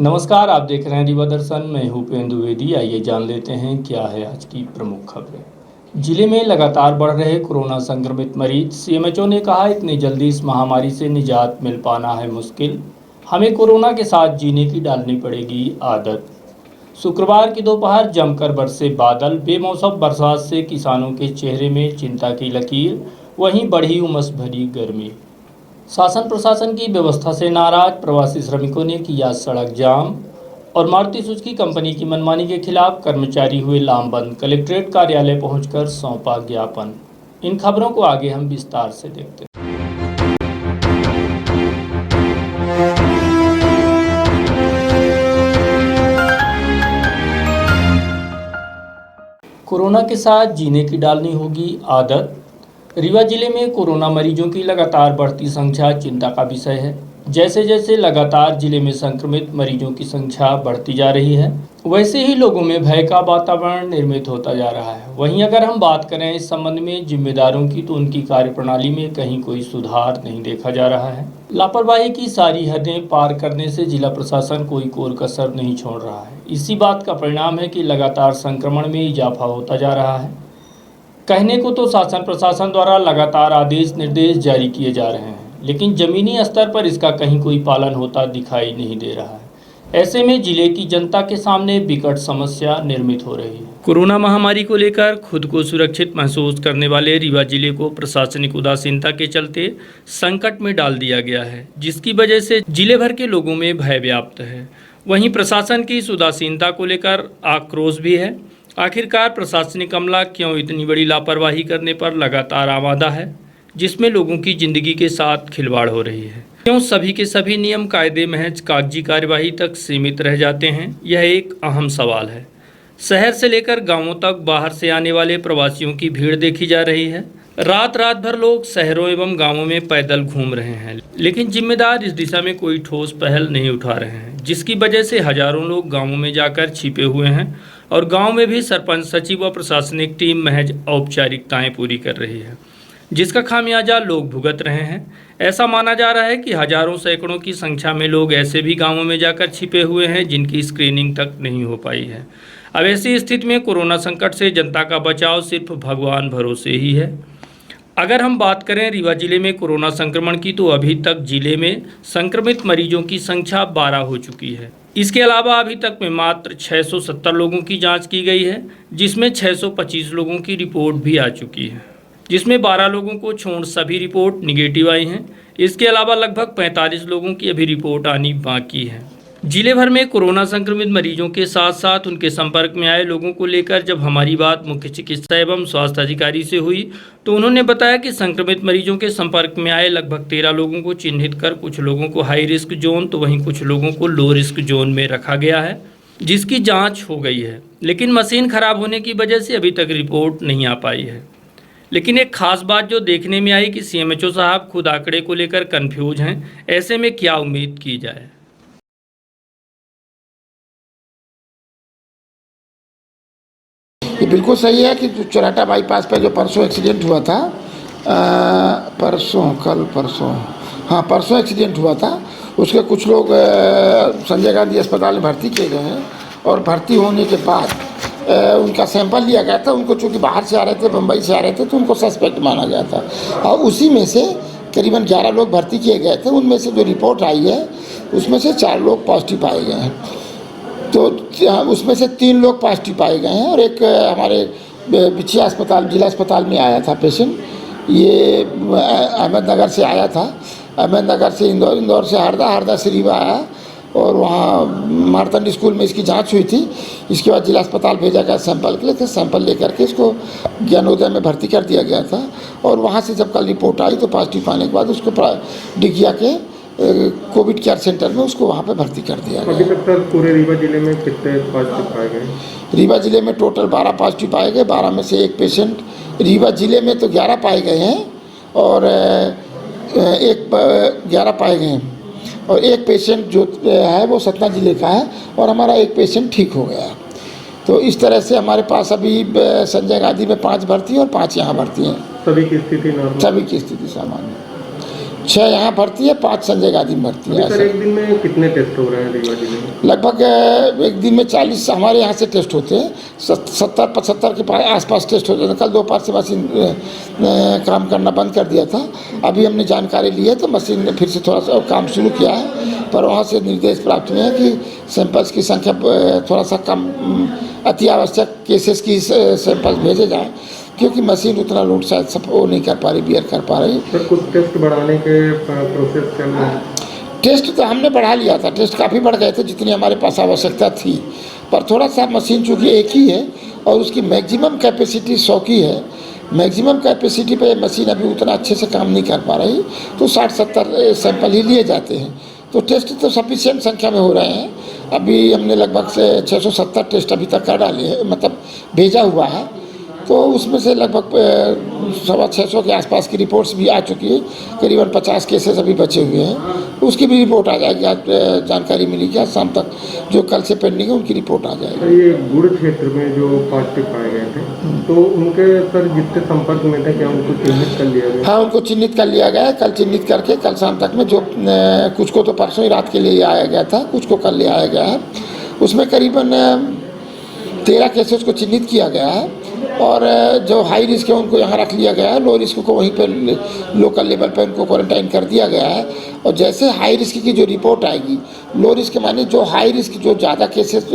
नमस्कार, आप देख रहे हैं रीवा दर्शन। मैं हूं उपेंद्र द्विवेदी। आइए जान लेते हैं क्या है आज की प्रमुख खबरें। जिले में लगातार बढ़ रहे कोरोना संक्रमित मरीज। सीएमएचओ ने कहा, इतनी जल्दी इस महामारी से निजात मिल पाना है मुश्किल। हमें कोरोना के साथ जीने की डालनी पड़ेगी आदत। शुक्रवार की दोपहर जमकर बरसे बादल। बेमौसम बरसात से किसानों के चेहरे में चिंता की लकीर। वहीं बढ़ी उमस भरी गर्मी। शासन प्रशासन की व्यवस्था से नाराज प्रवासी श्रमिकों ने किया सड़क जाम। और मारुति सुजुकी कंपनी की मनमानी के खिलाफ कर्मचारी हुए लामबंद। कलेक्ट्रेट कार्यालय पहुंचकर सौंपा ज्ञापन। इन खबरों को आगे हम विस्तार से देखते हैं। कोरोना के साथ जीने की डालनी होगी आदत। रीवा जिले में कोरोना मरीजों की लगातार बढ़ती संख्या चिंता का विषय है। जैसे जैसे लगातार जिले में संक्रमित मरीजों की संख्या बढ़ती जा रही है, वैसे ही लोगों में भय का वातावरण निर्मित होता जा रहा है। वहीं अगर हम बात करें इस संबंध में जिम्मेदारों की, तो उनकी कार्यप्रणाली में कहीं कोई सुधार नहीं देखा जा रहा है। लापरवाही की सारी हदें पार करने से जिला प्रशासन कोई कोर कसर नहीं छोड़ रहा है। इसी बात का परिणाम है कि लगातार संक्रमण में इजाफा होता जा रहा है। कहने को तो शासन प्रशासन द्वारा लगातार आदेश निर्देश जारी किए जा रहे हैं, लेकिन जमीनी स्तर पर इसका कहीं कोई पालन होता दिखाई नहीं दे रहा है। ऐसे में जिले की जनता के सामने विकट समस्या निर्मित हो रही है। कोरोना महामारी को लेकर खुद को सुरक्षित महसूस करने वाले रीवा जिले को प्रशासनिक उदासीनता के चलते संकट में डाल दिया गया है, जिसकी वजह से जिले भर के लोगों में भय व्याप्त है। वहीं प्रशासन की इस उदासीनता को लेकर आक्रोश भी है। आखिरकार प्रशासनिक अमला क्यों इतनी बड़ी लापरवाही करने पर लगातार आमादा है, जिसमें लोगों की जिंदगी के साथ खिलवाड़ हो रही है? क्यों सभी के सभी नियम कायदे महज कागजी कार्यवाही तक सीमित रह जाते हैं? यह एक अहम सवाल है। शहर से लेकर गांवों तक बाहर से आने वाले प्रवासियों की भीड़ देखी जा रही है। रात भर लोग शहरों एवं गांवों में पैदल घूम रहे हैं, लेकिन जिम्मेदार इस दिशा में कोई ठोस पहल नहीं उठा रहे हैं, जिसकी वजह से हजारों लोग गांवों में जाकर छिपे हुए हैं और गांव में भी सरपंच, सचिव व प्रशासनिक टीम महज औपचारिकताएं पूरी कर रही है, जिसका खामियाजा लोग भुगत रहे हैं। ऐसा माना जा रहा है कि हजारों सैकड़ों की संख्या में लोग ऐसे भी गांवों में जाकर छिपे हुए हैं, जिनकी स्क्रीनिंग तक नहीं हो पाई है। अब ऐसी स्थिति में कोरोना संकट से जनता का बचाव सिर्फ भगवान भरोसे ही है। अगर हम बात करें रीवा जिले में कोरोना संक्रमण की, तो अभी तक जिले में संक्रमित मरीजों की संख्या 12 हो चुकी है। इसके अलावा अभी तक में मात्र 670 लोगों की जांच की गई है, जिसमें 625 लोगों की रिपोर्ट भी आ चुकी है, जिसमें 12 लोगों को छोड़ सभी रिपोर्ट निगेटिव आई हैं। इसके अलावा लगभग 45 लोगों की अभी रिपोर्ट आनी बाकी है। जिले भर में कोरोना संक्रमित मरीजों के साथ साथ उनके संपर्क में आए लोगों को लेकर जब हमारी बात मुख्य चिकित्सा एवं स्वास्थ्य अधिकारी से हुई, तो उन्होंने बताया कि संक्रमित मरीजों के संपर्क में आए लगभग 13 लोगों को चिन्हित कर कुछ लोगों को हाई रिस्क जोन, तो वहीं कुछ लोगों को लो रिस्क जोन में रखा गया है, जिसकी जाँच हो गई है। लेकिन मशीन खराब होने की वजह से अभी तक रिपोर्ट नहीं आ पाई है। लेकिन एक खास बात जो देखने में आई कि सीएमएचओ साहब खुद आंकड़े को लेकर कन्फ्यूज हैं। ऐसे में क्या उम्मीद की जाए? ये बिल्कुल सही है कि चौराटा बाईपास पर जो परसों एक्सीडेंट हुआ था, परसों एक्सीडेंट हुआ था, उसके कुछ लोग संजय गांधी अस्पताल में भर्ती किए गए हैं और भर्ती होने के बाद उनका सैंपल लिया गया था। उनको चूँकि बाहर से आ रहे थे, मुंबई से आ रहे थे, तो उनको सस्पेक्ट माना गया था और उसी में से करीबन 11 लोग भर्ती किए गए थे। उनमें से जो रिपोर्ट आई है उसमें से 4 लोग पॉजिटिव पाए गए हैं, तो उसमें से 3 लोग पॉजिटिव पाए गए हैं और एक हमारे बिछिया अस्पताल, जिला अस्पताल में आया था पेशेंट। ये अहमदनगर से आया था, अहमदनगर से इंदौर से हरदा से रीवा आया और वहाँ मारतंड स्कूल में इसकी जांच हुई थी। इसके बाद जिला अस्पताल भेजा गया सैंपल के लिए, तो सैंपल लेकर के इसको ज्ञानोदय में भर्ती कर दिया गया था और वहाँ से जब कल रिपोर्ट आई तो पॉजिटिव पाने के बाद उसको डिगिया के कोविड केयर सेंटर में उसको वहाँ पे भर्ती कर दिया गया। अभी तक पूरे रीवा जिले में कितने पॉजिटिव पाए गए? रीवा जिले में टोटल 12 पॉजिटिव पाए गए। 12 में से एक पेशेंट, रीवा जिले में तो 11 पाए गए हैं और 11 पाए गए हैं और एक पेशेंट जो है वो सतना जिले का है और हमारा एक पेशेंट ठीक हो गया। तो इस तरह से हमारे पास अभी संजय गांधी में 5 भर्ती और 5 यहाँ भर्ती हैं। सभी की स्थिति नॉर्मल? सभी की स्थिति सामान्य। 6 यहाँ भर्ती है, 5 संजय गांधी में भर्ती है। अभी सर एक दिन में कितने टेस्ट हो रहे हैं रीवा जिले में? लगभग एक दिन में 40 हमारे यहाँ से टेस्ट होते हैं, 70-75 के आसपास टेस्ट होते हैं। कल दोपहर से मशीन काम करना बंद कर दिया था। अभी हमने जानकारी ली है तो मशीन ने फिर से थोड़ा सा काम शुरू किया है, पर वहाँ से निर्देश प्राप्त हुए हैं कि सैंपल्स की संख्या थोड़ा सा कम, अति आवश्यक केसेस की सैंपल्स भेजे जाएँ, क्योंकि मशीन उतना लोड शायद सब वो नहीं कर पा रही, बियर कर पा रही। सर कुछ टेस्ट बढ़ाने के प्रोसेस चल रहे हैं? टेस्ट तो हमने बढ़ा लिया था, टेस्ट काफ़ी बढ़ गए थे जितनी हमारे पास आवश्यकता थी, पर थोड़ा सा मशीन चूँकि एक ही है और उसकी मैक्सिमम कैपेसिटी 100 की है, मैक्सिमम कैपेसिटी पे मशीन अभी उतना अच्छे से काम नहीं कर पा रही, तो 60-70 सैंपल ही लिए जाते हैं। तो टेस्ट तो सफिशिएंट संख्या में हो रहे हैं। अभी हमने लगभग से 670 टेस्ट अभी तक कर डाले हैं, मतलब भेजा हुआ है, तो उसमें से लगभग 650 के आसपास की रिपोर्ट्स भी आ चुकी है। करीबन 50 केसेस अभी बचे हुए हैं, उसकी भी रिपोर्ट आ जाएगी। आज जानकारी मिली कि आज शाम तक जो कल से पेंडिंग है उनकी रिपोर्ट आ जाएगी। सर ये गुड़ क्षेत्र में जो पॉजिटिव पाए गए थे, तो उनके सर जितने संपर्क में थे क्या उनको चिन्हित कर लिया गया? हाँ, उनको चिन्हित कर लिया गया है। कल चिन्हित करके कल शाम तक में जो कुछ को तो परसों ही रात के लिए आया गया था, कुछ को कल ले आया गया है। उसमें करीबन 13 केसेस को चिन्हित किया गया है और जो हाई रिस्क है उनको यहाँ रख लिया गया है, लो रिस्क को वहीं पर लोकल लेवल पर उनको क्वारंटाइन कर दिया गया है। और जैसे हाई रिस्क की जो रिपोर्ट आएगी, लो रिस्क माने जो हाई रिस्क जो ज़्यादा केसेस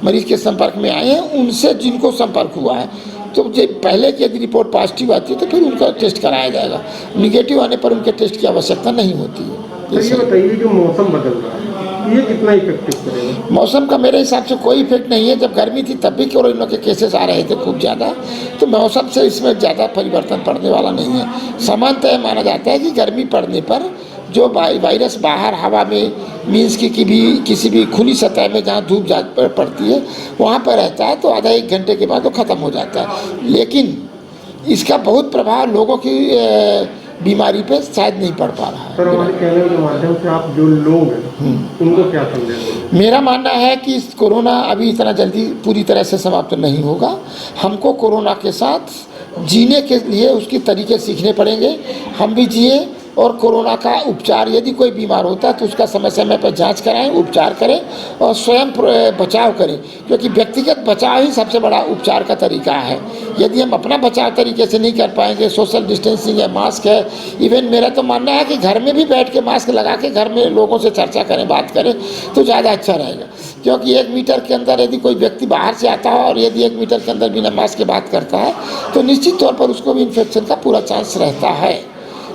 मरीज के संपर्क में आए हैं उनसे जिनको संपर्क हुआ है, तो पहले की यदि रिपोर्ट पॉजिटिव आती है तो फिर उनका टेस्ट कराया जाएगा। निगेटिव आने पर उनके टेस्ट की आवश्यकता नहीं होती है। तो ये बताइए जो मौसम बदल रहा है ये कितना इफेक्टिव करेगा? मौसम का मेरे हिसाब से कोई इफेक्ट नहीं है। जब गर्मी थी तब भी कोरोना के केसेस आ रहे थे खूब ज़्यादा, तो मौसम से इसमें ज़्यादा परिवर्तन पड़ने वाला नहीं है। सामान्यतः माना जाता है कि गर्मी पड़ने पर जो वायरस बाहर हवा में मीन्स की भी किसी भी खुली सतह में जहाँ धूप पड़ती है वहाँ पर रहता है, तो आधा 1 घंटे के बाद वो ख़त्म हो जाता है। लेकिन इसका बहुत प्रभाव लोगों की बीमारी पे शायद नहीं पड़ पा रहा है। सर हमारे चैनल के माध्यम से आप जो लोग हैं उनको क्या समझेंगे? मेरा मानना है कि कोरोना अभी इतना जल्दी पूरी तरह से समाप्त नहीं होगा। हमको कोरोना के साथ जीने के लिए उसके तरीके सीखने पड़ेंगे। हम भी जिए और कोरोना का उपचार, यदि कोई बीमार होता है तो उसका समय समय पर जांच कराएं, उपचार करें और स्वयं बचाव करें, क्योंकि व्यक्तिगत बचाव ही सबसे बड़ा उपचार का तरीका है। यदि हम अपना बचाव तरीके से नहीं कर पाएंगे, सोशल डिस्टेंसिंग है, मास्क है, इवन मेरा तो मानना है कि घर में भी बैठ के मास्क लगा के घर में लोगों से चर्चा करें, बात करें तो ज़्यादा अच्छा रहेगा। क्योंकि 1 मीटर के अंदर यदि कोई व्यक्ति बाहर से आता है और यदि 1 मीटर के अंदर बिना मास्क के बात करता है तो निश्चित तौर पर उसको भी इन्फेक्शन का पूरा चांस रहता है।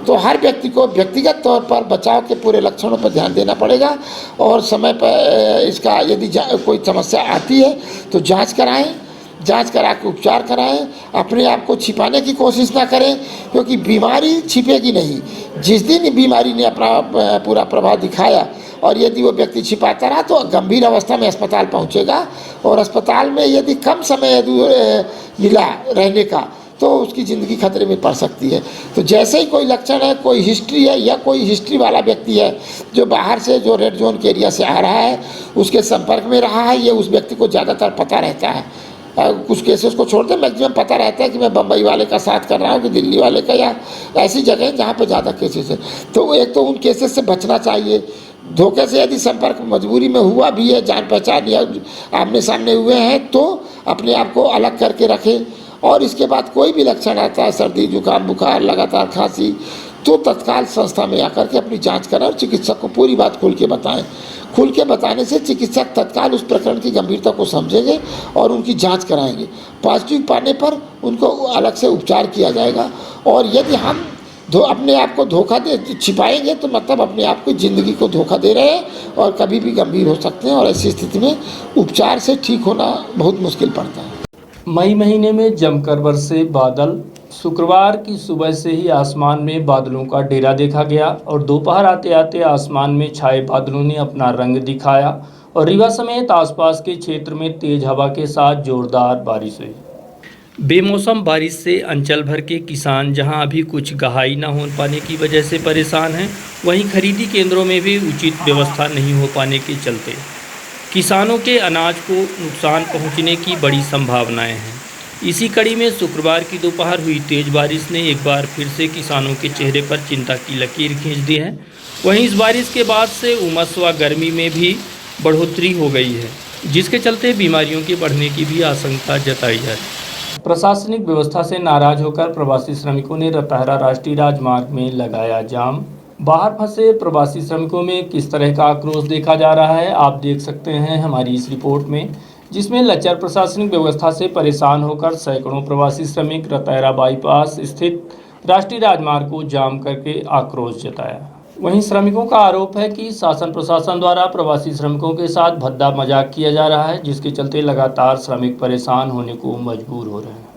तो हर व्यक्ति को व्यक्तिगत तौर पर बचाव के पूरे लक्षणों पर ध्यान देना पड़ेगा और समय पर इसका यदि कोई समस्या आती है तो जांच कराएं, जांच करा के उपचार कराएं। अपने आप को छिपाने की कोशिश ना करें, क्योंकि बीमारी छिपेगी नहीं। जिस दिन बीमारी ने अपना पूरा प्रभाव दिखाया और यदि वो व्यक्ति छिपाता रहा तो गंभीर अवस्था में अस्पताल पहुंचेगा, और अस्पताल में यदि कम समय यदि मिला रहने का तो उसकी ज़िंदगी खतरे में पड़ सकती है। तो जैसे ही कोई लक्षण है, कोई हिस्ट्री है या कोई हिस्ट्री वाला व्यक्ति है जो बाहर से जो रेड जोन के एरिया से आ रहा है, उसके संपर्क में रहा है, ये उस व्यक्ति को ज़्यादातर पता रहता है। कुछ केसेस को छोड़ते मैक्सिमम पता रहता है कि मैं बम्बई वाले का साथ कर रहा हूँ कि दिल्ली वाले का, या ऐसी जगह जहाँ पर ज़्यादा केसेस है। तो एक तो उन केसेस से बचना चाहिए। धोखे से यदि संपर्क मजबूरी में हुआ भी है, जान पहचान या आमने सामने हुए हैं, तो अपने आप को अलग करके रखें। और इसके बाद कोई भी लक्षण आता है, सर्दी जुकाम बुखार लगातार खांसी, तो तत्काल संस्था में आकर के अपनी जांच कराएं और चिकित्सक को पूरी बात खुल के बताएं। खुल के बताने से चिकित्सक तत्काल उस प्रकरण की गंभीरता को समझेंगे और उनकी जांच कराएंगे। पॉजिटिव पाने पर उनको अलग से उपचार किया जाएगा। और यदि हम अपने आप को धोखा दे छिपाएंगे तो मतलब अपने आप को ज़िंदगी को धोखा दे रहे हैं और कभी भी गंभीर हो सकते हैं, और ऐसी स्थिति में उपचार से ठीक होना बहुत मुश्किल पड़ता है। मई महीने में जमकर बरसे बादल। शुक्रवार की सुबह से ही आसमान में बादलों का डेरा देखा गया और दोपहर आते आते आसमान में छाए बादलों ने अपना रंग दिखाया और रीवा समेत आसपास के क्षेत्र में तेज हवा के साथ जोरदार बारिश हुई। बेमौसम बारिश से अंचल भर के किसान जहां अभी कुछ गहाई न हो पाने की वजह से परेशान हैं, वहीं खरीदी केंद्रों में भी उचित व्यवस्था नहीं हो पाने के चलते किसानों के अनाज को नुकसान पहुंचने की बड़ी संभावनाएं हैं। इसी कड़ी में शुक्रवार की दोपहर हुई तेज बारिश ने एक बार फिर से किसानों के चेहरे पर चिंता की लकीर खींच दी है। वहीं इस बारिश के बाद से उमस व गर्मी में भी बढ़ोतरी हो गई है, जिसके चलते बीमारियों के बढ़ने की भी आशंका जताई है। प्रशासनिक व्यवस्था से नाराज होकर प्रवासी श्रमिकों ने रतहरा राष्ट्रीय राजमार्ग में लगाया जाम। बाहर फंसे प्रवासी श्रमिकों में किस तरह का आक्रोश देखा जा रहा है, आप देख सकते हैं हमारी इस रिपोर्ट में, जिसमें लचर प्रशासनिक व्यवस्था से परेशान होकर सैकड़ों प्रवासी श्रमिक रतहरा बाईपास स्थित राष्ट्रीय राजमार्ग को जाम करके आक्रोश जताया। वहीं श्रमिकों का आरोप है कि शासन प्रशासन द्वारा प्रवासी श्रमिकों के साथ भद्दा मजाक किया जा रहा है, जिसके चलते लगातार श्रमिक परेशान होने को मजबूर हो रहे हैं।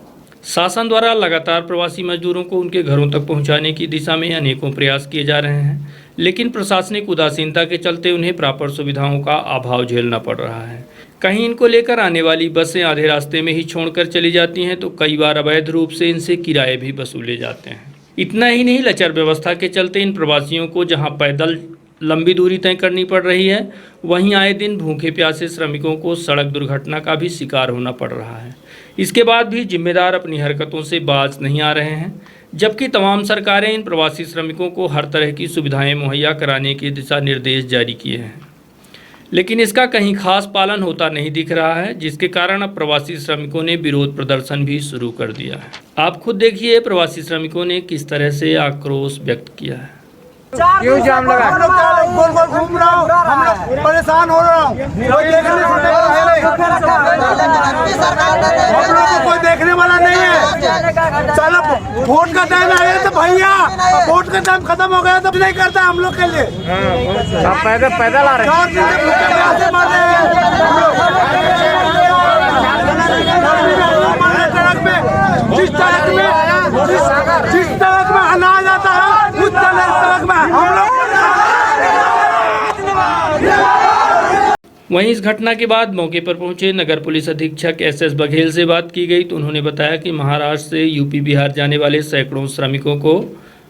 शासन द्वारा लगातार प्रवासी मजदूरों को उनके घरों तक पहुंचाने की दिशा में अनेकों प्रयास किए जा रहे हैं, लेकिन प्रशासनिक उदासीनता के चलते उन्हें प्रॉपर सुविधाओं का अभाव झेलना पड़ रहा है। कहीं इनको लेकर आने वाली बसें आधे रास्ते में ही छोड़कर चली जाती हैं, तो कई बार अवैध रूप से इनसे किराए भी वसूले जाते हैं। इतना ही नहीं, लचर व्यवस्था के चलते इन प्रवासियों को जहां पैदल लंबी दूरी तय करनी पड़ रही है, वहीं आए दिन भूखे प्यासे श्रमिकों को सड़क दुर्घटना का भी शिकार होना पड़ रहा है। इसके बाद भी जिम्मेदार अपनी हरकतों से बाज नहीं आ रहे हैं, जबकि तमाम सरकारें इन प्रवासी श्रमिकों को हर तरह की सुविधाएं मुहैया कराने के दिशा निर्देश जारी किए हैं, लेकिन इसका कहीं खास पालन होता नहीं दिख रहा है, जिसके कारण अब प्रवासी श्रमिकों ने विरोध प्रदर्शन भी शुरू कर दिया है। आप खुद देखिए प्रवासी श्रमिकों ने किस तरह से आक्रोश व्यक्त किया है। क्यों जाम लगा? हम लोग गोल गोल घूम रहा हूँ, हम लोग परेशान हो रहा हूँ, कोई देखने वाला नहीं है। चलो वोट का टाइम आ गया तो भैया, वोट का टाइम खत्म हो गया तो नहीं करता हम लोग के लिए। आप पैदल आ रहे हैं? जिस तरह में अनाज आता है उस तरह में हम लोग। वहीं इस घटना के बाद मौके पर पहुंचे नगर पुलिस अधीक्षक एस बघेल से बात की गई, तो उन्होंने बताया कि महाराष्ट्र से यूपी बिहार जाने वाले सैकड़ों श्रमिकों को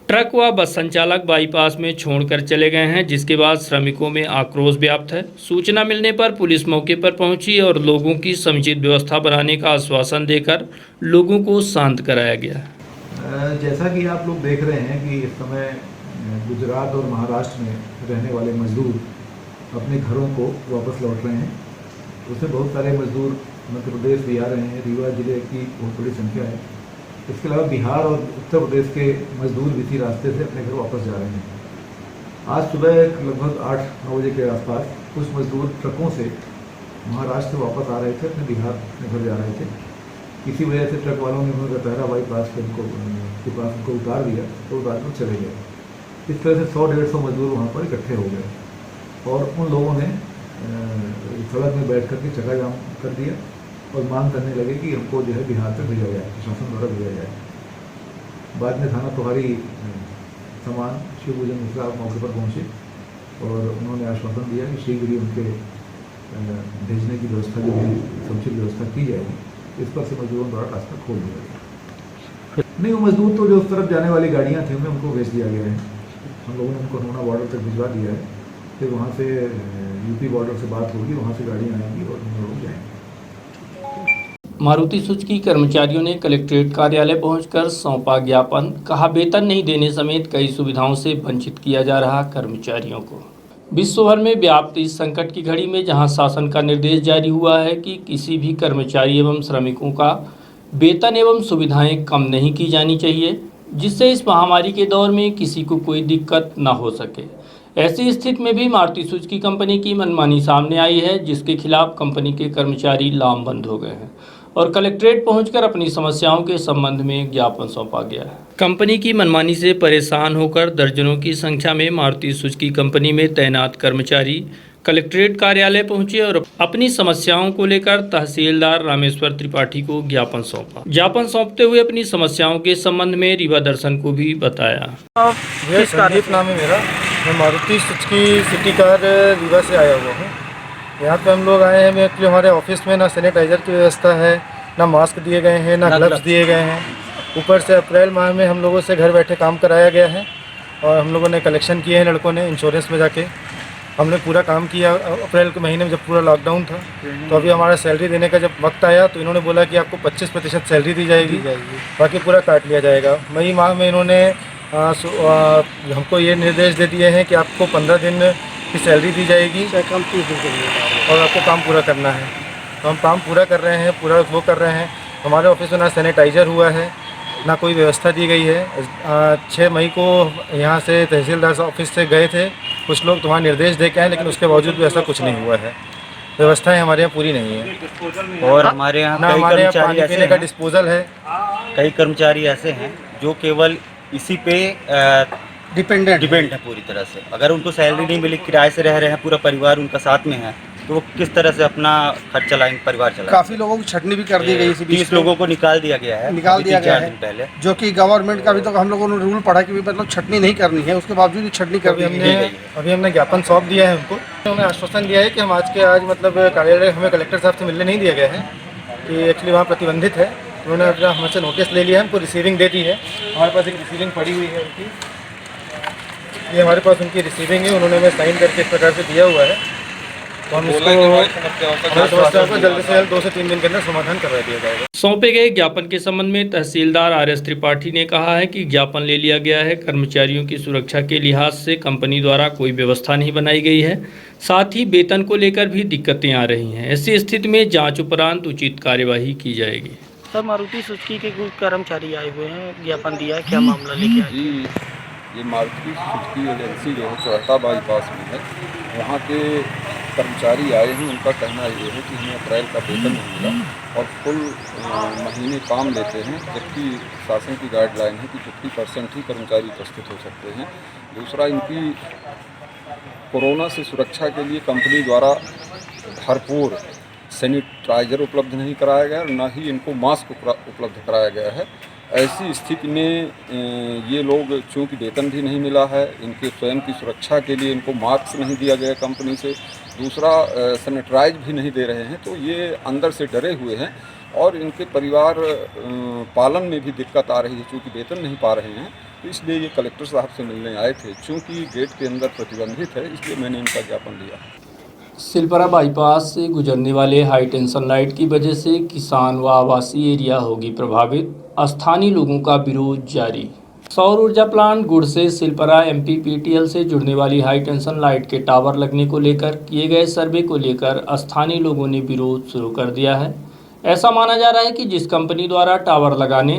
ट्रक व बस संचालक बाईपास में छोड़कर चले गए हैं, जिसके बाद श्रमिकों में आक्रोश व्याप्त है। सूचना मिलने पर पुलिस मौके पर पहुंची और लोगों की समुचित व्यवस्था बनाने का आश्वासन देकर लोगों को शांत कराया गया। जैसा कि आप लोग देख रहे हैं कि इस समय गुजरात और महाराष्ट्र में रहने वाले मजदूर अपने घरों को वापस लौट रहे हैं। उसमें बहुत सारे मजदूर मध्य प्रदेश भी आ रहे हैं, रीवा जिले की बहुत बड़ी संख्या है। इसके अलावा बिहार और उत्तर प्रदेश के मजदूर भी इसी रास्ते से अपने घर वापस जा रहे हैं। आज सुबह लगभग 8-9 बजे के आसपास कुछ मजदूर ट्रकों से महाराष्ट्र से वापस आ रहे थे, अपने बिहार में घर जा रहे थे। किसी वजह से ट्रक वालों ने उन्होंने रतहरा बाईपास के पास उनको उतार दिया, तो उतार कर चले गए। इस तरह से 100-150 मजदूर वहाँ पर इकट्ठे हो गए और उन लोगों ने सड़क में बैठ कर के चक्का जाम कर दिया और मांग करने लगे कि हमको जो है बिहार तक भेजा जाए, प्रशासन द्वारा भेजा जाए। बाद में थाना प्रभारी समान शिवभूषण मिश्रा मौके पर पहुँचे और उन्होंने आश्वासन दिया कि शीघ्र ही उनके भेजने की व्यवस्था जो है समुचित व्यवस्था की जाएगी। इस पर से मजदूरों द्वारा रास्ता खोल दिया गया। नहीं, वो मजदूर तो जो उस तरफ जाने वाली गाड़ियाँ थी उन्हें उनको भेज दिया गया है। हम लोगों ने उनको नोना बॉर्डर तक भिजवा दिया है, फिर वहाँ से यूपी बॉर्डर से बात होगी, वहाँ से गाड़ियाँ आएंगी और हम लोग जाएंगे। मारुति सुजुकी कर्मचारियों ने कलेक्ट्रेट कार्यालय पहुंचकर सौंपा ज्ञापन, कहा वेतन नहीं देने समेत कई सुविधाओं से वंचित किया जा रहा कर्मचारियों को। विश्व भर में व्याप्त इस संकट की घड़ी में जहां शासन का निर्देश जारी हुआ है कि किसी भी कर्मचारी एवं श्रमिकों का वेतन एवं सुविधाएं कम नहीं की जानी चाहिए, जिससे इस महामारी के दौर में किसी को कोई दिक्कत न हो सके। ऐसी स्थिति में भी मारुति सुजुकी कंपनी की मनमानी सामने आई है, जिसके खिलाफ कंपनी के कर्मचारी लामबंद हो गए हैं और कलेक्ट्रेट पहुंचकर अपनी समस्याओं के संबंध में ज्ञापन सौंपा गया है। कंपनी की मनमानी से परेशान होकर दर्जनों की संख्या में मारुति सुजुकी कंपनी में तैनात कर्मचारी कलेक्ट्रेट कार्यालय पहुंचे और अपनी समस्याओं को लेकर तहसीलदार रामेश्वर त्रिपाठी को ज्ञापन सौंपा। ज्ञापन सौंपते हुए अपनी समस्याओं के संबंध में रीवा दर्शन को भी बताया। संदीप नाम है मेरा, मैं Maruti Suzuki city car Rewa से आया हुआ हूँ। यहाँ पे हम लोग आए हैं, एक्चुअली हमारे ऑफिस में ना सैनिटाइज़र की व्यवस्था है, ना मास्क दिए गए हैं, ना ग्लव्स दिए गए हैं। ऊपर से अप्रैल माह में हम लोगों से घर बैठे काम कराया गया है और हम लोगों ने कलेक्शन किए हैं लड़कों ने इंश्योरेंस में जाके। हमने पूरा काम किया अप्रैल के महीने में जब पूरा लॉकडाउन था। तो अभी हमारा सैलरी देने का जब वक्त आया तो इन्होंने बोला कि आपको 25% सैलरी दी जाएगी, बाकी पूरा काट लिया जाएगा। मई माह में इन्होंने हमको ये निर्देश दे दिए हैं कि आपको 15 दिन की सैलरी दी जाएगी और आपको काम पूरा करना है। तो हम काम पूरा कर रहे हैं, पूरा वो कर रहे हैं। हमारे ऑफिस में ना सैनिटाइज़र हुआ है, ना कोई व्यवस्था दी गई है। 6 मई को यहाँ से तहसीलदार ऑफिस से गए थे कुछ लोग, तो वहाँ निर्देश दे के आए, लेकिन उसके बावजूद भी ऐसा कुछ नहीं हुआ है। व्यवस्थाएं हमारे यहाँ पूरी नहीं है। और हमारे यहाँ ना हमारे यहाँ पानी पीने का डिस्पोजल है। कई कर्मचारी ऐसे हैं जो केवल इसी पे डिपेंडेंट है पूरी तरह से। अगर उनको सैलरी नहीं मिली, किराए से रह रहे हैं, पूरा परिवार उनका साथ में है, तो वो किस तरह से अपना खर्च चलाएंगे, परिवार चलाएंगे। काफ़ी लोगों की छटनी भी कर दी गई, 30 लोगों को निकाल दिया गया है, दिन पहले, जो कि गवर्नमेंट का अभी तक हम लोगों ने रूल पढ़ा कि मतलब छटनी नहीं करनी है, उसके बावजूद भी छटनी कर दी है। अभी हमने ज्ञापन सौंप दिया है उनको। हमें आश्वासन दिया है कि हम आज मतलब कार्यालय, हमें कलेक्टर साहब से मिलने नहीं दिया गया है कि एक्चुअली वहाँ प्रतिबंधित है। उन्होंने अपना हमसे नोटिस ले लिया है, हमको रिसीविंग दे दी है। हमारे पास एक रिसीविंग पड़ी हुई है उनकी, ये हमारे पास उनकी रिसीविंग है, उन्होंने हमें साइन करके इस प्रकार से दिया हुआ है। तो हम इसको समस्या को जल्द से जल्द 2 से 3 दिन के अंदर समाधान करवा दिया जाएगा। सौंपे गए ज्ञापन के संबंध में तहसीलदार RS त्रिपाठी ने कहा है कि ज्ञापन ले लिया गया है। कर्मचारियों की सुरक्षा के लिहाज से कंपनी द्वारा कोई व्यवस्था नहीं बनाई गई है, साथ ही वेतन को लेकर भी दिक्कतें आ रही हैं। ऐसी स्थिति में जांच उपरांत उचित कार्यवाही की जाएगी। सर, मारुति सुजुकी के कुछ कर्मचारी आए हुए हैं, ज्ञापन दिया है, क्या मामला लेके आए? जी, ये मारुति सुजुकी एजेंसी जो है चौहटा बाईपास में है, वहाँ के कर्मचारी आए हैं। उनका कहना ये है कि हमें अप्रैल का वेतन नहीं मिला और फुल महीने काम लेते हैं, जबकि शासन की गाइडलाइन है कि 50% ही कर्मचारी उपस्थित हो सकते हैं। दूसरा, इनकी कोरोना से सुरक्षा के लिए कंपनी द्वारा भरपूर सैनिटाइज़र उपलब्ध नहीं कराया गया और न ही इनको मास्क उपलब्ध कराया गया है। ऐसी स्थिति में ये लोग, चूँकि वेतन भी नहीं मिला है, इनके स्वयं की सुरक्षा के लिए इनको मास्क नहीं दिया गया कंपनी से, दूसरा सैनिटाइज भी नहीं दे रहे हैं, तो ये अंदर से डरे हुए हैं और इनके परिवार पालन में भी दिक्कत आ रही है। चूँकि वेतन नहीं पा रहे हैं, तो इसलिए ये कलेक्टर साहब से मिलने आए थे। चूँकि गेट के अंदर प्रतिबंधित है, इसलिए मैंने इनका ज्ञापन दिया। सिलपरा बाईपास से गुजरने वाले हाई टेंशन लाइट की वजह से किसान व आवासीय एरिया होगी प्रभावित, स्थानीय लोगों का विरोध जारी। सौर ऊर्जा प्लांट गुड़ से सिलपरा MPPTL से जुड़ने वाली हाई टेंशन लाइट के टावर लगने को लेकर किए गए सर्वे को लेकर स्थानीय लोगों ने विरोध शुरू कर दिया है। ऐसा माना जा रहा है कि जिस कंपनी द्वारा टावर लगाने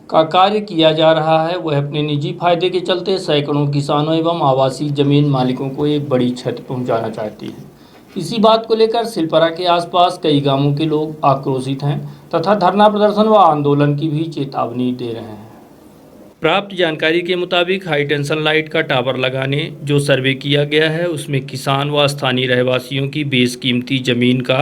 का कार्य किया जा रहा है, वह अपने निजी फायदे के चलते सैकड़ों किसानों एवं आवासीय जमीन मालिकों को एक बड़ी क्षति पहुंचाना चाहती है। इसी बात को लेकर सिलपरा के आसपास कई गांवों के लोग आक्रोशित हैं तथा धरना प्रदर्शन व आंदोलन की भी चेतावनी दे रहे हैं। प्राप्त जानकारी के मुताबिक हाई टेंशन लाइट का टावर लगाने जो सर्वे किया गया है, उसमें किसान व स्थानीय रहवासियों की बेशकीमती ज़मीन का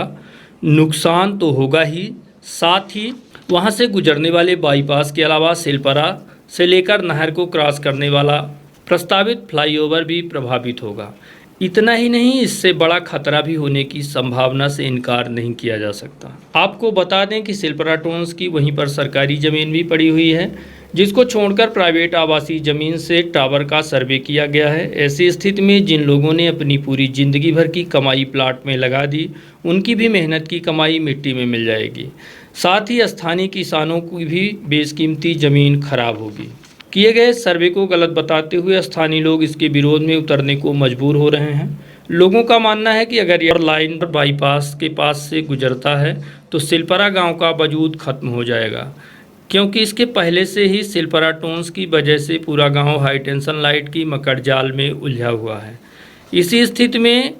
नुकसान तो होगा ही, साथ ही वहां से गुजरने वाले बाईपास के अलावा सिलपरा से लेकर नहर को क्रॉस करने वाला प्रस्तावित फ्लाईओवर भी प्रभावित होगा। इतना ही नहीं, इससे बड़ा खतरा भी होने की संभावना से इनकार नहीं किया जा सकता। आपको बता दें कि सिलपरा टोन्स की वहीं पर सरकारी ज़मीन भी पड़ी हुई है, जिसको छोड़कर प्राइवेट आवासीय ज़मीन से टावर का सर्वे किया गया है। ऐसी स्थिति में जिन लोगों ने अपनी पूरी ज़िंदगी भर की कमाई प्लाट में लगा दी, उनकी भी मेहनत की कमाई मिट्टी में मिल जाएगी। साथ ही स्थानीय किसानों की भी बेशकीमती ज़मीन खराब होगी। किए गए सर्वे को गलत बताते हुए स्थानीय लोग इसके विरोध में उतरने को मजबूर हो रहे हैं। लोगों का मानना है कि अगर यह लाइन बाईपास के पास से गुजरता है तो सिलपरा गांव का वजूद खत्म हो जाएगा, क्योंकि इसके पहले से ही सिलपरा टोन्स की वजह से पूरा गांव हाई टेंशन लाइट की मकड़ जाल में उलझा हुआ है। इसी स्थिति में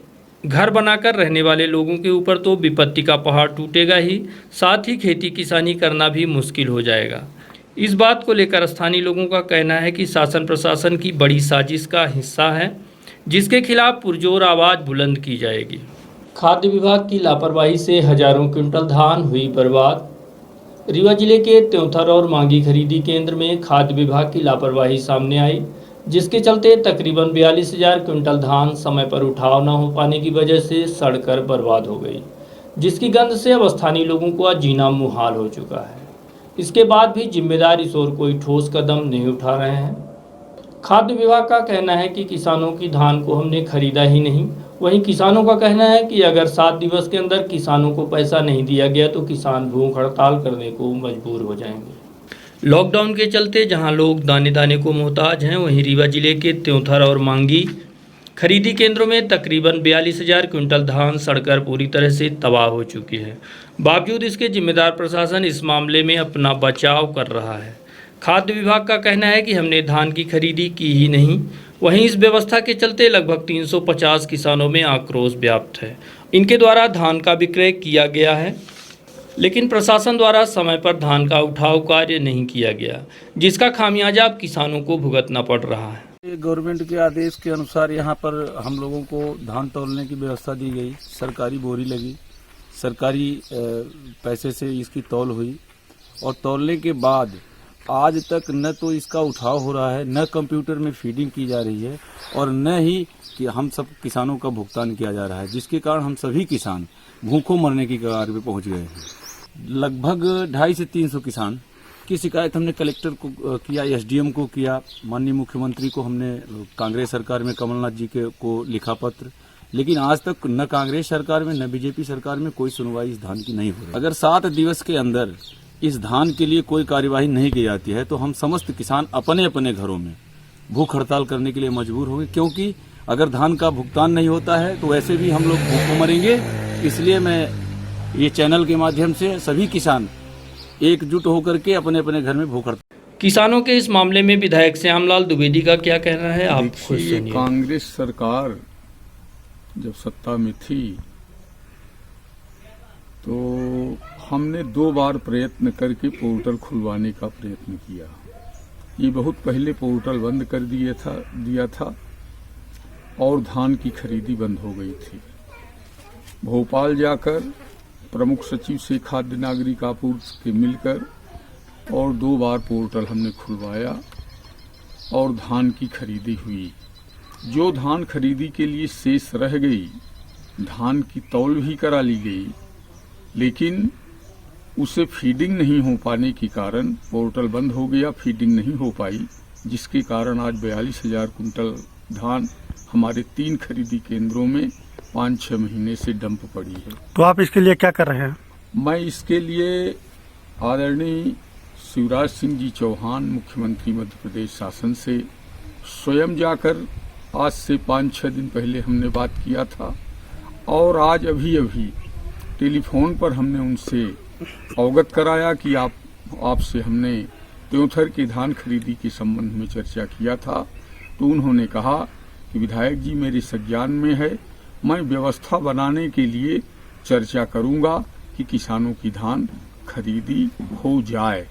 घर बनाकर रहने वाले लोगों के ऊपर तो विपत्ति का पहाड़ टूटेगा ही, साथ ही खेती किसानी करना भी मुश्किल हो जाएगा। इस बात को लेकर स्थानीय लोगों का कहना है कि शासन प्रशासन की बड़ी साजिश का हिस्सा है, जिसके खिलाफ पुरजोर आवाज़ बुलंद की जाएगी। खाद्य विभाग की लापरवाही से हजारों क्विंटल धान हुई बर्बाद। रीवा जिले के त्योंथर और मांगी खरीदी केंद्र में खाद्य विभाग की लापरवाही सामने आई, जिसके चलते तकरीबन 42,000 क्विंटल धान समय पर उठाव न हो पाने की वजह से सड़कर बर्बाद हो गई, जिसकी गंध से अब स्थानीय लोगों को जीना मुहाल हो चुका है। इसके बाद भी जिम्मेदार इस ओर कोई ठोस कदम नहीं उठा रहे हैं। खाद्य विभाग का कहना है कि किसानों की धान को हमने खरीदा ही नहीं। वहीं किसानों का कहना है कि अगर 7 दिवस के अंदर किसानों को पैसा नहीं दिया गया तो किसान भूख हड़ताल करने को मजबूर हो जाएंगे। लॉकडाउन के चलते जहां लोग दाने दाने को मोहताज हैं, वहीं रीवा जिले के त्योंथर और मांगी खरीदी केंद्रों में तकरीबन 42,000 क्विंटल धान सड़कर पूरी तरह से तबाह हो चुकी है। बावजूद इसके जिम्मेदार प्रशासन इस मामले में अपना बचाव कर रहा है। खाद्य विभाग का कहना है कि हमने धान की खरीदी की ही नहीं। वहीं इस व्यवस्था के चलते लगभग 350 किसानों में आक्रोश व्याप्त है। इनके द्वारा धान का विक्रय किया गया है, लेकिन प्रशासन द्वारा समय पर धान का उठाव कार्य नहीं किया गया, जिसका खामियाजा अब किसानों को भुगतना पड़ रहा है। गवर्नमेंट के आदेश के अनुसार यहाँ पर हम लोगों को धान तौलने की व्यवस्था दी गई। सरकारी बोरी लगी, सरकारी पैसे से इसकी तौल हुई और तौलने के बाद आज तक न तो इसका उठाव हो रहा है, न कंप्यूटर में फीडिंग की जा रही है और न ही कि हम सब किसानों का भुगतान किया जा रहा है, जिसके कारण हम सभी किसान भूखों मरने की कगार पे पहुंच गए हैं। लगभग 250 से 300 किसान की शिकायत हमने कलेक्टर को किया, एसडीएम को किया, माननीय मुख्यमंत्री को हमने कांग्रेस सरकार में कमलनाथ जी को लिखा पत्र, लेकिन आज तक न कांग्रेस सरकार में न बीजेपी सरकार में कोई सुनवाई इस धान की नहीं हो रही। अगर 7 दिवस के अंदर इस धान के लिए कोई कार्यवाही नहीं की जाती है तो हम समस्त किसान अपने अपने घरों में भूख हड़ताल करने के लिए मजबूर होंगे, क्योंकि अगर धान का भुगतान नहीं होता है तो वैसे भी हम लोग भूखों मरेंगे। इसलिए मैं ये चैनल के माध्यम से सभी किसान एकजुट होकर के अपने अपने घर में भूख हड़ताल। किसानों के इस मामले में विधायक श्यामलाल द्विवेदी का क्या कहना है, आप खुद देखिए, सुनिए। कांग्रेस सरकार जब सत्ता में थी तो हमने 2 बार प्रयत्न करके पोर्टल खुलवाने का प्रयत्न किया। ये बहुत पहले पोर्टल बंद कर दिया था और धान की खरीदी बंद हो गई थी। भोपाल जाकर प्रमुख सचिव से खाद्य नागरिक आपूर्ति के मिलकर और 2 बार पोर्टल हमने खुलवाया और धान की खरीदी हुई। जो धान खरीदी के लिए शेष रह गई, धान की तौल भी करा ली गई, लेकिन उसे फीडिंग नहीं हो पाने के कारण पोर्टल बंद हो गया, फीडिंग नहीं हो पाई, जिसके कारण आज 42,000 कुंटल धान हमारे 3 खरीदी केंद्रों में 5-6 महीने से डंप पड़ी है। तो आप इसके लिए क्या कर रहे हैं? मैं इसके लिए आदरणीय शिवराज सिंह जी चौहान मुख्यमंत्री मध्य प्रदेश शासन से स्वयं जाकर आज से 5-6 दिन पहले हमने बात किया था और आज अभी टेलीफोन पर हमने उनसे अवगत कराया कि आपसे हमने त्योंथर की धान खरीदी के संबंध में चर्चा किया था। तो उन्होंने कहा कि विधायक जी मेरे संज्ञान में है, मैं व्यवस्था बनाने के लिए चर्चा करूंगा कि किसानों की धान खरीदी हो जाए।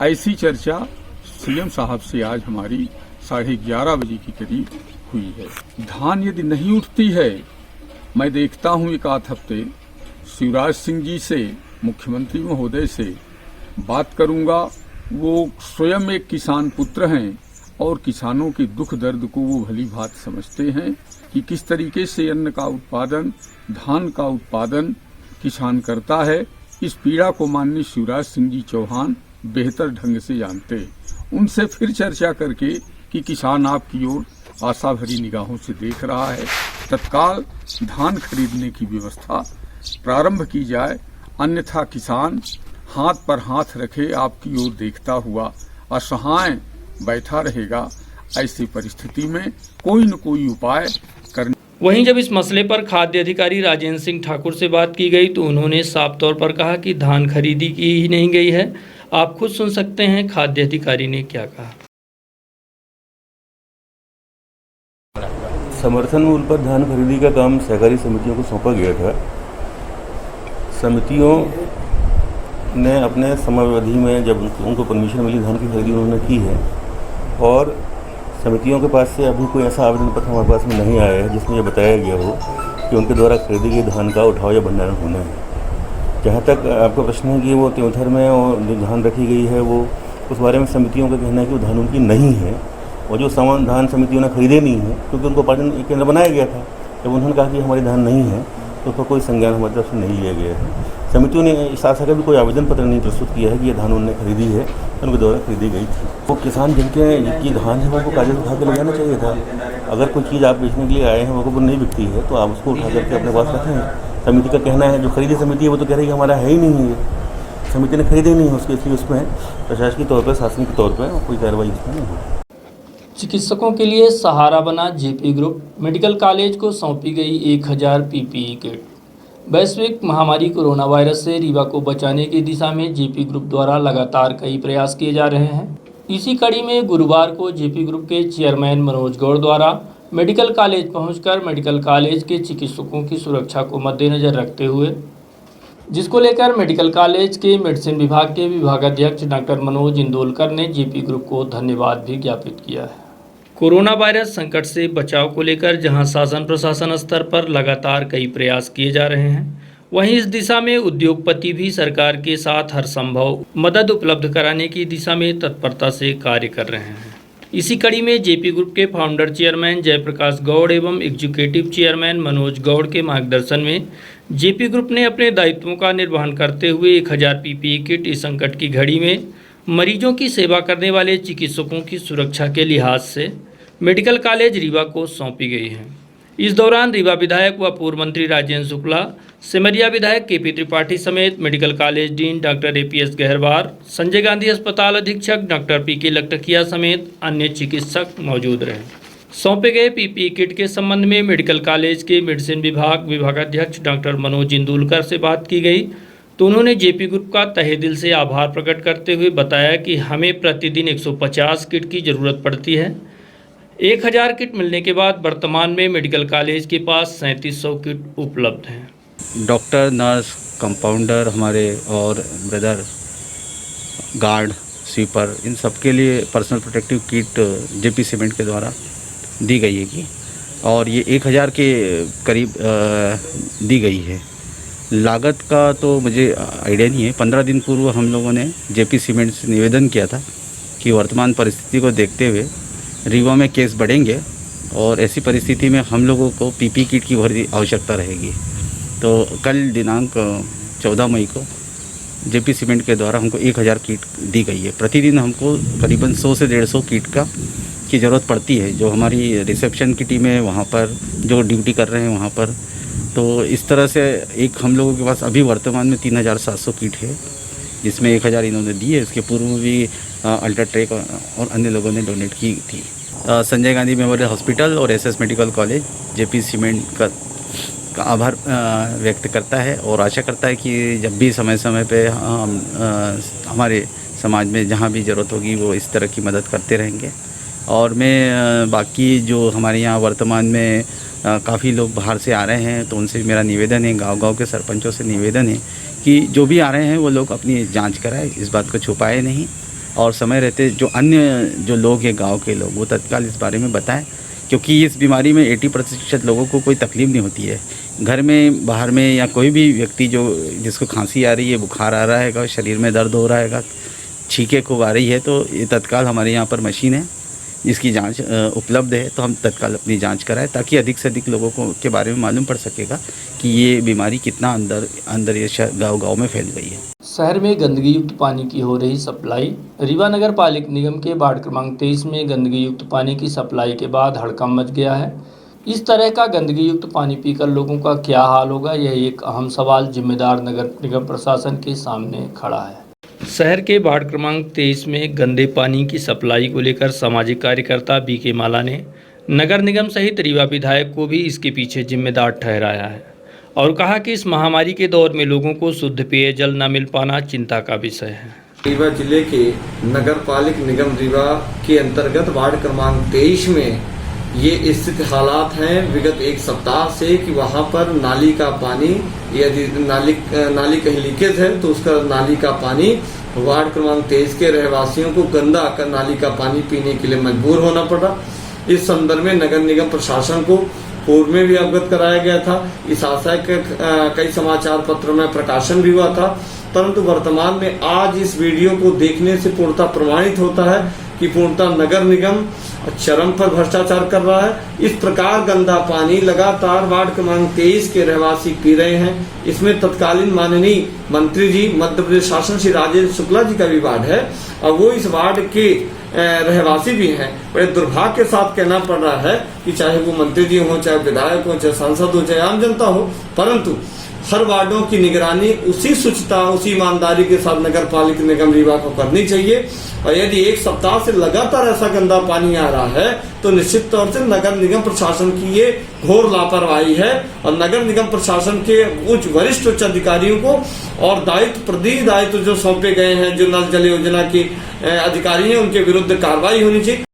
ऐसी चर्चा सीएम साहब से आज हमारी 11:30 बजे के करीब हुई है। धान यदि नहीं उठती है, मैं देखता हूं 1 हफ्ते शिवराज सिंह जी से, मुख्यमंत्री महोदय से बात करूंगा। वो स्वयं एक किसान पुत्र हैं और किसानों के दुख दर्द को वो भली भांत समझते हैं कि किस तरीके से अन्न का उत्पादन, धान का उत्पादन किसान करता है। इस पीड़ा को माननीय शिवराज सिंह जी चौहान बेहतर ढंग से जानते हैं। उनसे फिर चर्चा करके कि किसान आपकी ओर आशा भरी निगाहों से देख रहा है, तत्काल धान खरीदने की व्यवस्था प्रारंभ की जाए, अन्यथा किसान हाथ पर हाथ रखे आपकी ओर देखता हुआ असहाय बैठा रहेगा। ऐसी परिस्थिति में कोई न कोई उपाय करने। वहीं जब इस मसले पर खाद्य अधिकारी राजेंद्र सिंह ठाकुर से बात की गई तो उन्होंने साफ तौर पर कहा कि धान खरीदी की ही नहीं गई है। आप खुद सुन सकते हैं खाद्य अधिकारी ने क्या कहा। समर्थन मूल्य पर धान खरीदी का काम सहकारी समितियों को सौंपा गया था। समितियों ने अपने समयावधि में जब उनको परमिशन मिली धान की खरीदी उन्होंने की है और समितियों के पास से अभी कोई ऐसा आवेदन पत्र हमारे पास में नहीं आया है जिसमें यह बताया गया हो कि उनके द्वारा खरीदी गई धान का उठाव या भंडारण होना है। जहाँ तक आपका प्रश्न है कि वो त्योंथर में और जो धान रखी गई है वो उस बारे में समितियों का कहना है कि वो धान उनकी नहीं है और जो सामान धान समितियों ने खरीदे नहीं है क्योंकि उनको उपार्जन केंद्र बनाया गया था। जब उन्होंने कहा कि हमारी धान नहीं है तो उसका कोई संज्ञान हमारी तरफ से नहीं लिया गया है। समितियों ने इस आशा का भी कोई आवेदन पत्र नहीं प्रस्तुत किया है कि ये धान उन्होंने खरीदी है उनके द्वारा खरीदी गई थी। वो किसान जिनकी धान है वो कागज़ उठा के ले जाना चाहिए था। अगर कोई चीज़ आप बेचने के लिए आए हैं वो नहीं बिकती है तो आप उसको उठा करके अपने पास रखें। समिति का कहना है, जो खरीदी समिति है वो तो कह रही है हमारा है ही नहीं है, समिति ने खरीदे ही नहीं है उसके, इसलिए उसमें प्रशासनिक तौर पर, शासनिक तौर पर कोई कार्रवाई इसमें नहीं हुई। चिकित्सकों के लिए सहारा बना जेपी ग्रुप, मेडिकल कॉलेज को सौंपी गई 1000 पीपीई किट। वैश्विक महामारी कोरोना वायरस से रीवा को बचाने की दिशा में जेपी ग्रुप द्वारा लगातार कई प्रयास किए जा रहे हैं। इसी कड़ी में गुरुवार को जेपी ग्रुप के चेयरमैन मनोज गौड़ द्वारा मेडिकल कॉलेज पहुंचकर मेडिकल कॉलेज के चिकित्सकों की सुरक्षा को मद्देनजर रखते हुए, जिसको लेकर मेडिकल कॉलेज के मेडिसिन विभाग के विभागाध्यक्ष डॉक्टर मनोज इंदोलकर ने जेपी ग्रुप को धन्यवाद भी ज्ञापित किया है। कोरोना वायरस संकट से बचाव को लेकर जहां शासन प्रशासन स्तर पर लगातार कई प्रयास किए जा रहे हैं, वहीं इस दिशा में उद्योगपति भी सरकार के साथ हर संभव मदद उपलब्ध कराने की दिशा में तत्परता से कार्य कर रहे हैं। इसी कड़ी में जेपी ग्रुप के फाउंडर चेयरमैन जयप्रकाश गौड़ एवं एग्जीक्यूटिव चेयरमैन मनोज गौड़ के मार्गदर्शन में जेपी ग्रुप ने अपने दायित्वों का निर्वहन करते हुए 1000 पीपीई किट इस संकट की घड़ी में मरीजों की सेवा करने वाले चिकित्सकों की सुरक्षा के लिहाज से मेडिकल कॉलेज रीवा को सौंपी गई है। इस दौरान रीवा विधायक व पूर्व मंत्री राजेंद्र शुक्ला, सिमरिया विधायक केपी त्रिपाठी समेत medical college dean doctor APS Gaharwar, Sanjay Gandhi अस्पताल अधीक्षक डॉक्टर पीके लकटकिया समेत अन्य चिकित्सक मौजूद रहे। सौंपे गए पीपीई किट के संबंध में मेडिकल कॉलेज के मेडिसिन विभाग विभागाध्यक्ष डॉक्टर मनोज इंदुलकर से बात की गई तो उन्होंने जेपी ग्रुप का तहे दिल से आभार प्रकट करते हुए बताया कि हमें प्रतिदिन 150 किट की ज़रूरत पड़ती है। 1000 किट मिलने के बाद वर्तमान में मेडिकल कॉलेज के पास 3700 किट उपलब्ध हैं। डॉक्टर, नर्स, कंपाउंडर हमारे और ब्रदर, गार्ड, स्वीपर, इन सब के लिए personal protective kit JP cement के द्वारा दी गई है कि और ये 1000 के करीब दी गई है। लागत का तो मुझे आइडिया नहीं है। 15 दिन पूर्व हम लोगों ने जेपी सीमेंट से निवेदन किया था कि वर्तमान परिस्थिति को देखते हुए रीवा में केस बढ़ेंगे और ऐसी परिस्थिति में हम लोगों को पीपी किट की भरी आवश्यकता रहेगी। तो कल दिनांक 14 मई को जेपी सीमेंट के द्वारा हमको 1000 किट दी गई है। प्रतिदिन हमको करीबन 100 से 150 किट की ज़रूरत पड़ती है। जो हमारी रिसेप्शन की टीम है वहाँ पर, जो ड्यूटी कर रहे हैं वहाँ पर, तो इस तरह से एक हम लोगों के पास अभी वर्तमान में 3700 किट है, जिसमें 1000 इन्होंने दी है। इसके पूर्व में भी अल्ट्राटेक और अन्य लोगों ने डोनेट की थी। संजय गांधी मेमोरियल हॉस्पिटल और SS medical college JP cement का आभार व्यक्त करता है और आशा करता है कि जब भी समय समय पे हमारे समाज में जहाँ भी ज़रूरत होगी वो इस तरह की मदद करते रहेंगे। और मैं बाकी जो हमारे यहाँ वर्तमान में काफ़ी लोग बाहर से आ रहे हैं तो उनसे मेरा निवेदन है, गांव-गांव के सरपंचों से निवेदन है कि जो भी आ रहे हैं वो लोग अपनी जांच कराएं, इस बात को छुपाए नहीं और समय रहते जो अन्य जो लोग हैं गांव के लोग वो तत्काल इस बारे में बताएं, क्योंकि इस बीमारी में 80% लोगों को कोई तकलीफ नहीं होती है। घर में, बाहर में या कोई भी व्यक्ति जिसको खांसी आ रही है, बुखार आ रहा है, शरीर में दर्द हो रहा है, छींकें खूब आ रही है, तो ये तत्काल हमारे यहाँ पर मशीन है जिसकी जांच उपलब्ध है, तो हम तत्काल अपनी जांच कराएं ताकि अधिक से अधिक लोगों को के बारे में मालूम पड़ सकेगा कि ये बीमारी कितना अंदर ये गाँव में फैल गई है। शहर में गंदगी युक्त पानी की हो रही सप्लाई। रीवा नगर पालिक निगम के वार्ड क्रमांक 23 में गंदगी युक्त पानी की सप्लाई के बाद हड़कंप मच गया है। इस तरह का गंदगी युक्त पानी पीकर लोगों का क्या हाल होगा, यह एक अहम सवाल जिम्मेदार नगर निगम प्रशासन के सामने खड़ा है। शहर के वार्ड क्रमांक 23 में गंदे पानी की सप्लाई को लेकर सामाजिक कार्यकर्ता बीके माला ने नगर निगम सहित रीवा विधायक को भी इसके पीछे जिम्मेदार ठहराया है और कहा कि इस महामारी के दौर में लोगों को शुद्ध पेयजल न मिल पाना चिंता का विषय है। रीवा जिले के नगर पालिक निगम रीवा के अंतर्गत वार्ड क्रमांक 23 में ये स्थित हालात हैं विगत एक सप्ताह से कि वहाँ पर नाली का पानी, यदि नाली कहीं लीकेज है तो उसका नाली का पानी वार्ड क्रमांक 23 के रहवासियों को गंदा कर नाली का पानी पीने के लिए मजबूर होना पड़ा। इस संदर्भ में नगर निगम प्रशासन को पूर्व में भी अवगत कराया गया था। इस आशय के कई समाचार पत्रों में प्रकाशन भी हुआ था, परंतु वर्तमान में आज इस वीडियो को देखने से पूर्णतः प्रमाणित होता है कि पूर्णतः नगर निगम चरम पर भ्रष्टाचार कर रहा है। इस प्रकार गंदा पानी लगातार वार्ड क्रमांक 23 के रहवासी पी रहे हैं। इसमें तत्कालीन माननीय मंत्री जी, मध्य प्रदेश शासन श्री राजेंद्र शुक्ला जी का भी वार्ड है और वो इस वार्ड के रहवासी भी हैं। बड़े दुर्भाग्य के साथ कहना पड़ रहा है कि चाहे वो मंत्री जी हो, चाहे विधायक हो, चाहे सांसद हो, चाहे आम जनता हो, परंतु हर वार्डों की निगरानी उसी शुचिता, उसी ईमानदारी के साथ नगर पालिक निगम रीवा को करनी चाहिए। और यदि एक सप्ताह से लगातार ऐसा गंदा पानी आ रहा है तो निश्चित तौर से नगर निगम प्रशासन की ये घोर लापरवाही है और नगर निगम प्रशासन के वरिष्ठ उच्च अधिकारियों को और दायित्व जो सौंपे गए हैं, जो नल जल योजना के अधिकारी हैं, उनके विरुद्ध कार्रवाई होनी चाहिए।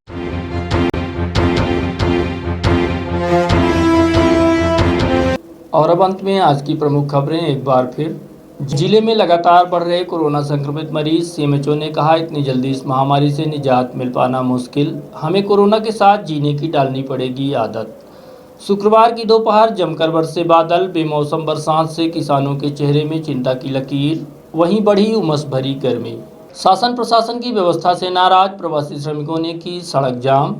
और अब अंत में आज की प्रमुख खबरें एक बार फिर। जिले में लगातार बढ़ रहे कोरोना संक्रमित मरीज। सीएमएचओ ने कहा, इतनी जल्दी इस महामारी से निजात मिल पाना मुश्किल, हमें कोरोना के साथ जीने की डालनी पड़ेगी आदत। शुक्रवार की दोपहर जमकर बरसे बादल, बेमौसम बरसात से किसानों के चेहरे में चिंता की लकीर, वहीं बढ़ी उमस भरी गर्मी। शासन प्रशासन की व्यवस्था से नाराज प्रवासी श्रमिकों ने की सड़क जाम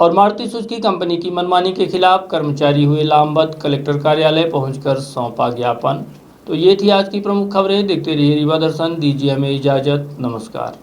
और मारुति सुजुकी कंपनी की मनमानी के खिलाफ कर्मचारी हुए लामबंद। कलेक्टर कार्यालय पहुंचकर सौंपा ज्ञापन। तो ये थी आज की प्रमुख खबरें। देखते रहिए रीवा दर्शन। दीजिए हमें इजाजत। नमस्कार।